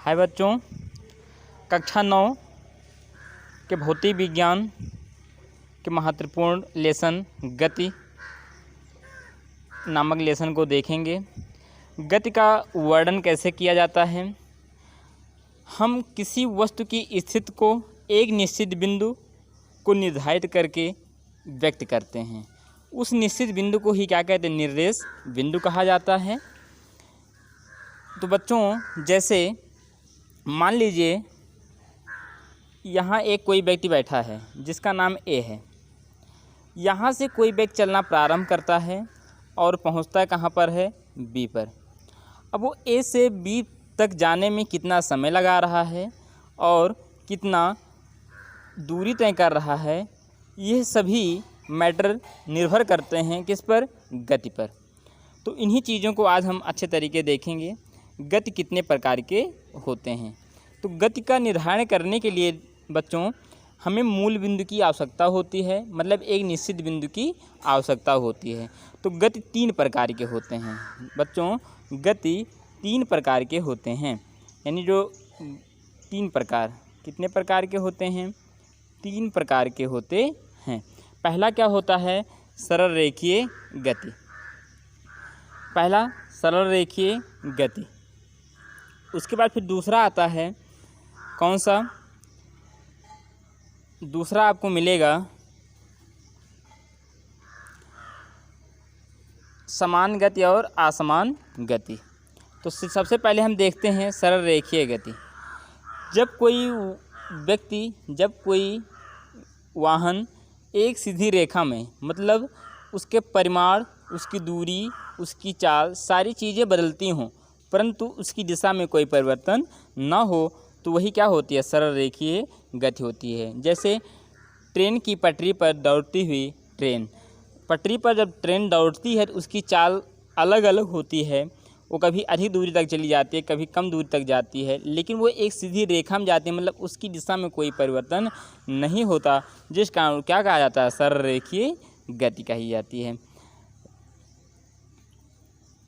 हाय बच्चों, कक्षा 9 के भौतिक विज्ञान के महत्वपूर्ण लेसन गति नामक लेसन को देखेंगे। गति का वर्णन कैसे किया जाता है। हम किसी वस्तु की स्थिति को एक निश्चित बिंदु को निर्धारित करके व्यक्त करते हैं। उस निश्चित बिंदु को ही क्या कहते हैं, निर्देश बिंदु कहा जाता है। तो बच्चों, जैसे मान लीजिए यहाँ एक कोई व्यक्ति बैठा है जिसका नाम ए है। यहाँ से कोई व्यक्ति चलना प्रारंभ करता है और पहुँचता है कहाँ पर है, बी पर। अब वो ए से बी तक जाने में कितना समय लगा रहा है और कितना दूरी तय कर रहा है, यह सभी मैटर निर्भर करते हैं किस पर, गति पर। तो इन्हीं चीज़ों को आज हम अच्छे तरीके देखेंगे। गति कितने प्रकार के होते हैं। तो गति का निर्धारण करने के लिए बच्चों हमें मूल बिंदु की आवश्यकता होती है, मतलब एक निश्चित बिंदु की आवश्यकता होती है। तो गति 3 प्रकार के होते हैं बच्चों। गति 3 प्रकार के होते हैं, यानी जो 3 प्रकार, कितने प्रकार के होते हैं, 3 प्रकार के होते हैं। पहला क्या होता है, सरल रेखीय गति। पहला सरल रेखीय गति। उसके बाद फिर दूसरा आता है, कौन सा, दूसरा आपको मिलेगा समान गति और असमान गति। तो सबसे पहले हम देखते हैं सरल रेखीय गति। जब कोई व्यक्ति, जब कोई वाहन एक सीधी रेखा में, मतलब उसके परिमाण, उसकी दूरी, उसकी चाल, सारी चीज़ें बदलती हों परंतु उसकी दिशा में कोई परिवर्तन ना हो, तो वही क्या होती है, सरल रेखीय गति होती है। जैसे ट्रेन की पटरी पर दौड़ती हुई ट्रेन, पटरी पर जब ट्रेन दौड़ती है तो उसकी चाल अलग अलग होती है। वो कभी अधिक दूरी तक चली जाती है, कभी कम दूरी तक जाती है, लेकिन वो एक सीधी रेखा में जाती है, मतलब उसकी दिशा में कोई परिवर्तन नहीं होता, जिस कारण क्या कहा जाता है, सरल रेखीय गति कही जाती है।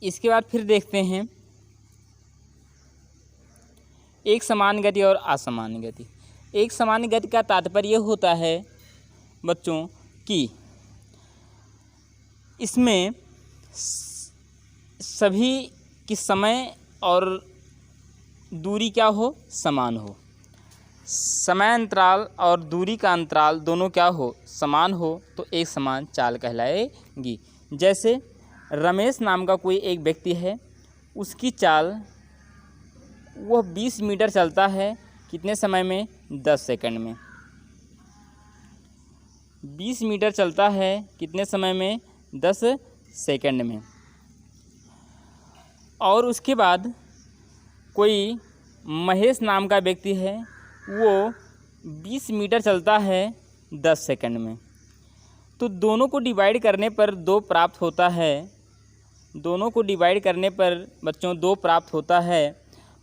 इसके बाद फिर देखते हैं एक समान गति और असमान गति। एक समान गति का तात्पर्य होता है बच्चों कि इसमें सभी की समय और दूरी क्या हो, समान हो। समय अंतराल और दूरी का अंतराल दोनों क्या हो, समान हो, तो एक समान चाल कहलाएगी। जैसे रमेश नाम का कोई एक व्यक्ति है, उसकी चाल वह 20 मीटर चलता है, कितने समय में, 10 सेकंड में। 20 मीटर चलता है कितने समय में, 10 सेकंड में। और उसके बाद कोई महेश नाम का व्यक्ति है, वो 20 मीटर चलता है 10 सेकंड में। तो दोनों को डिवाइड करने पर 2 प्राप्त होता है। दोनों को डिवाइड करने पर बच्चों 2 प्राप्त होता है।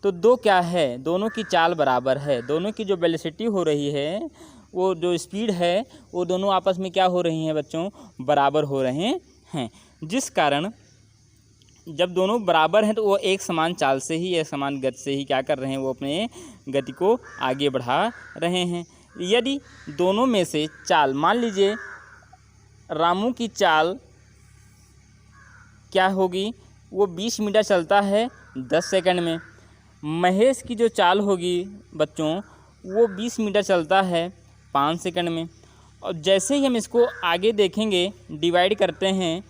तो 2 क्या है, दोनों की चाल बराबर है। दोनों की जो वेलोसिटी हो रही है, वो जो स्पीड है, वो दोनों आपस में क्या हो रही हैं बच्चों, बराबर हो रहे हैं। जिस कारण जब दोनों बराबर हैं तो वो एक समान चाल से ही, एक समान गति से ही क्या कर रहे हैं, वो अपने गति को आगे बढ़ा रहे हैं। यदि दोनों में से चाल, मान लीजिए रामू की चाल क्या होगी, वो 20 मीटर चलता है 10 सेकंड में। महेश की जो चाल होगी बच्चों, वो 20 मीटर चलता है 5 सेकंड में। और जैसे ही हम इसको आगे देखेंगे, डिवाइड करते हैं,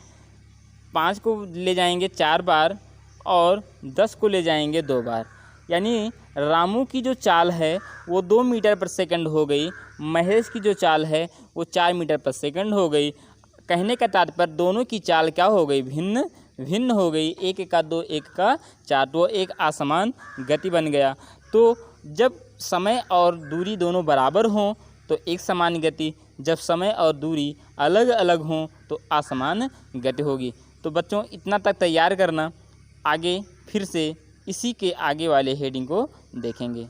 5 को ले जाएंगे 4 बार और 10 को ले जाएंगे 2 बार, यानी रामू की जो चाल है वो 2 मीटर पर सेकंड हो गई, महेश की जो चाल है वो 4 मीटर पर सेकंड हो गई। कहने का तात्पर्य दोनों की चाल क्या हो गई, भिन्न भिन्न हो गई। 1 का 2, 1 का 4, तो एक असमान गति बन गया। तो जब समय और दूरी दोनों बराबर हों तो एक समान गति, जब समय और दूरी अलग अलग हों तो असमान गति होगी। तो बच्चों इतना तक तैयार करना, आगे फिर से इसी के आगे वाले हेडिंग को देखेंगे।